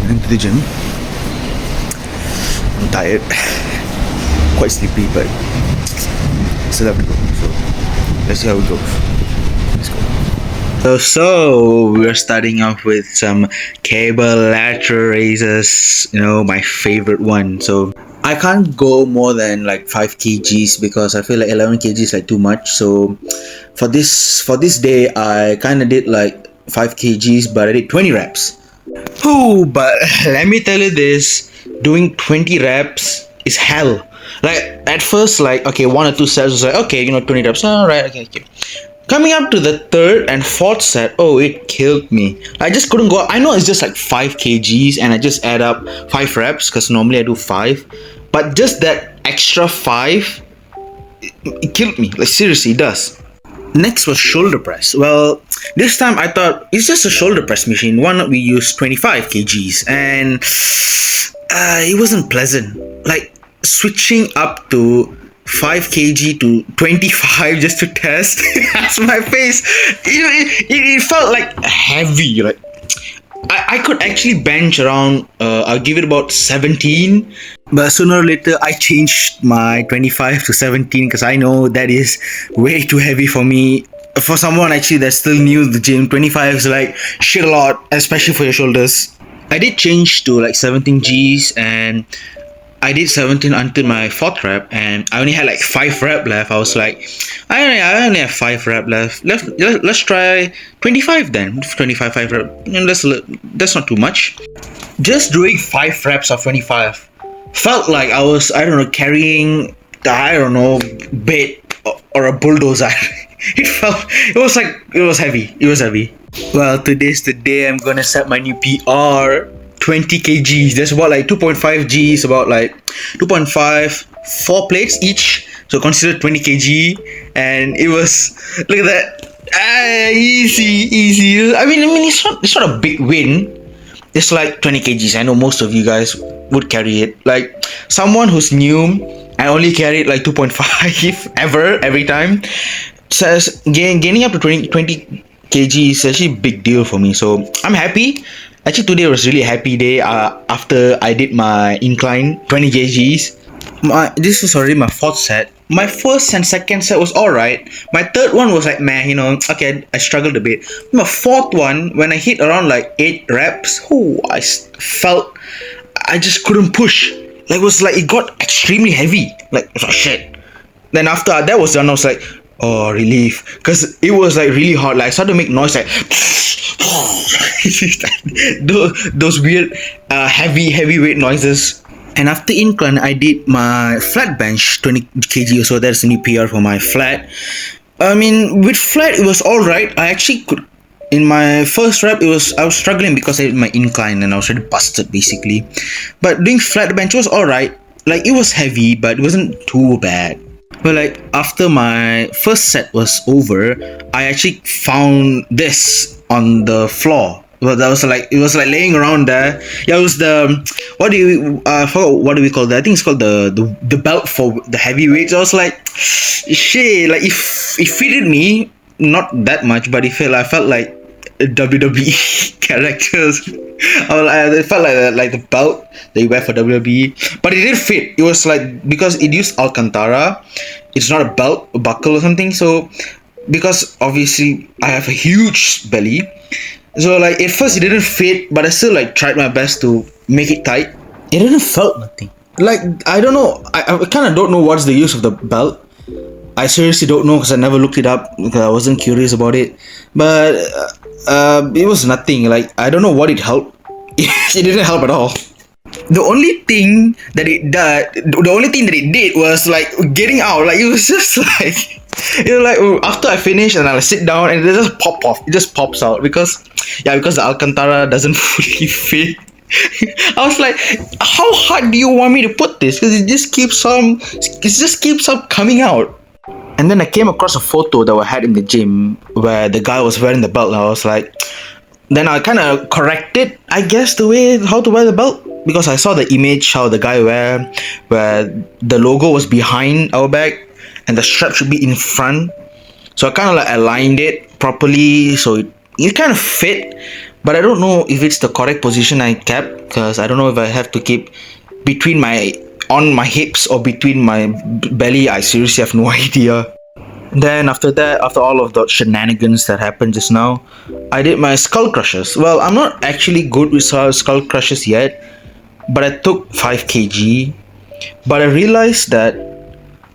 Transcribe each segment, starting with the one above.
into the gym. I'm tired, quite sleepy, but still have to go. So let's see how it goes. Let's go. So we're starting off with some cable lateral raises. My favorite one. So I can't go more than like 5 kgs because I feel like 11 kgs is like too much. So for this day, I kind of did like 5 kgs, but I did 20 reps. Oh, but let me tell you this: doing 20 reps is hell. Like at first, like okay, 1 or 2 sets was like okay, 20 reps. All right, okay. Coming up to the 3rd and 4th set, oh, it killed me. I just couldn't go. I know it's just like 5 kgs, and I just add up 5 reps because normally I do 5. But just that extra 5, it killed me. Like seriously, it does. Next was shoulder press. Well, this time I thought it's just a shoulder press machine. Why not we use 25 kgs? And it wasn't pleasant. Like switching up to 5 kg to 25 just to test. That's my face. It felt like heavy. Like I could actually bench around. I'll give it about 17. But sooner or later, I changed my 25 to 17 because I know that is way too heavy for me. For someone actually that's still new to the gym, 25 is like shit a lot, especially for your shoulders. I did change to like 17 Gs, and I did 17 until my 4th rep, and I only had like 5 rep left. I was like, I only have 5 rep left. Let's try 25 then. 25 5 rep. That's not too much. Just doing 5 reps of 25 felt like I was, carrying the, bed or a bulldozer. It was heavy. Well, today's the day I'm gonna set my new PR. 20 kgs. That's about like 2.5 Gs, about like 2.5, 4 plates each. So consider 20 kg. And it was, look at that. Easy. I mean, it's not a big win. It's like 20 kgs. I know most of you guys would carry it. Like someone who's new and only carried like 2.5 every time says gaining up to 20 kg is actually a big deal for me. So I'm happy. Actually, today was really a happy day after I did my incline 20 kgs. This was already my 4th set. My 1st and 2nd set was alright. My 3rd one was like meh, okay, I struggled a bit. My 4th one, when I hit around like 8 reps, I felt I just couldn't push. Like it got extremely heavy. Like oh, shit. Then after that was done, I was like, oh, relief, because it was like really hard. Like I started to make noise like those weird heavy weight noises. And after incline, I did my flat bench 20 kg or so. That's a new PR for my flat. I mean, with flat it was alright. I actually could. In my 1st rep, I was struggling because I did my incline and I was already busted basically. But doing flat bench was alright. Like it was heavy, but it wasn't too bad. But like after my 1st set was over, I actually found this on the floor. Well, it was like laying around there. Yeah, it was the I forgot what do we call that? I think it's called the belt for the heavyweights. I was like, shit, like if it fitted me, not that much, but I felt like WWE characters. It felt like the belt that you wear for WWE, but it did fit. It was like because it used Alcantara, it's not a belt, a buckle or something. So because obviously I have a huge belly, so like at first it didn't fit, but I still like tried my best to make it tight. It didn't felt nothing. Like I don't know. I kind of don't know what's the use of the belt. I seriously don't know because I never looked it up because I wasn't curious about it. But it was nothing. Like I don't know what it helped. It didn't help at all. The only thing that it did was like getting out. Like it was just like like after I finish and I sit down and it just pop off. It just pops out because the Alcantara doesn't fully fit. I was like, how hard do you want me to put this? Because it just keeps on coming out. And then I came across a photo that I had in the gym where the guy was wearing the belt. And I was like, then I kind of corrected, I guess, the way how to wear the belt, because I saw the image how the guy where the logo was behind our back and the strap should be in front. So I kind of like aligned it properly so it kind of fit. but I don't know if it's the correct position I kept, because I don't know if I have to keep between my on my hips or between my belly. I seriously have no idea. Then after that, after all of the shenanigans that happened just now, I did my skull crushes. Well, I'm not actually good with skull crushes yet, but I took 5 kg. But I realized that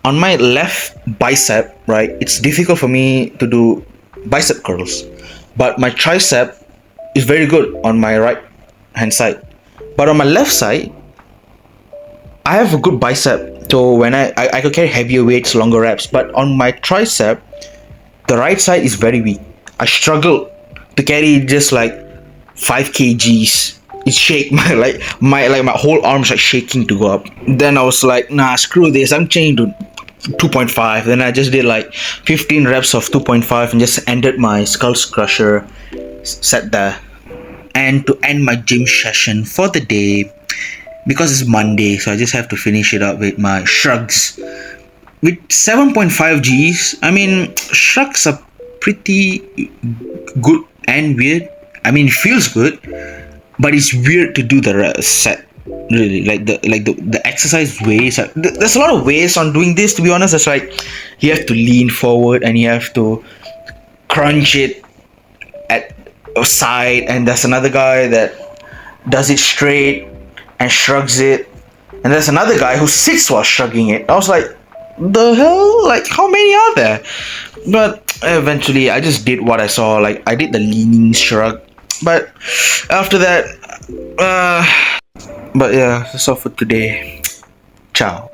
on my left bicep, right, it's difficult for me to do bicep curls, but my tricep is very good on my right hand side. But on my left side, I have a good bicep, so when I could carry heavier weights, longer reps. But on my tricep, the right side is very weak. I struggle to carry just like 5 kgs. It shake my my whole arms like shaking to go up. Then I was like, nah, screw this. I'm changing to 2.5. Then I just did like 15 reps of 2.5 and just ended my skull crusher set there. And to end my gym session for the day, because it's Monday, so I just have to finish it up with my shrugs. With 7.5 Gs, I mean, shrugs are pretty good and weird. I mean, it feels good, but it's weird to do the set. Really, like the exercise ways. There's a lot of ways on doing this. To be honest, it's like you have to lean forward and you have to crunch it at a side, and there's another guy that does it straight and shrugs it, and there's another guy who sits while shrugging it. I was like, the hell? Like, how many are there? But eventually, I just did what I saw. Like, I did the leaning shrug, but after that, but yeah, that's all for today. Ciao.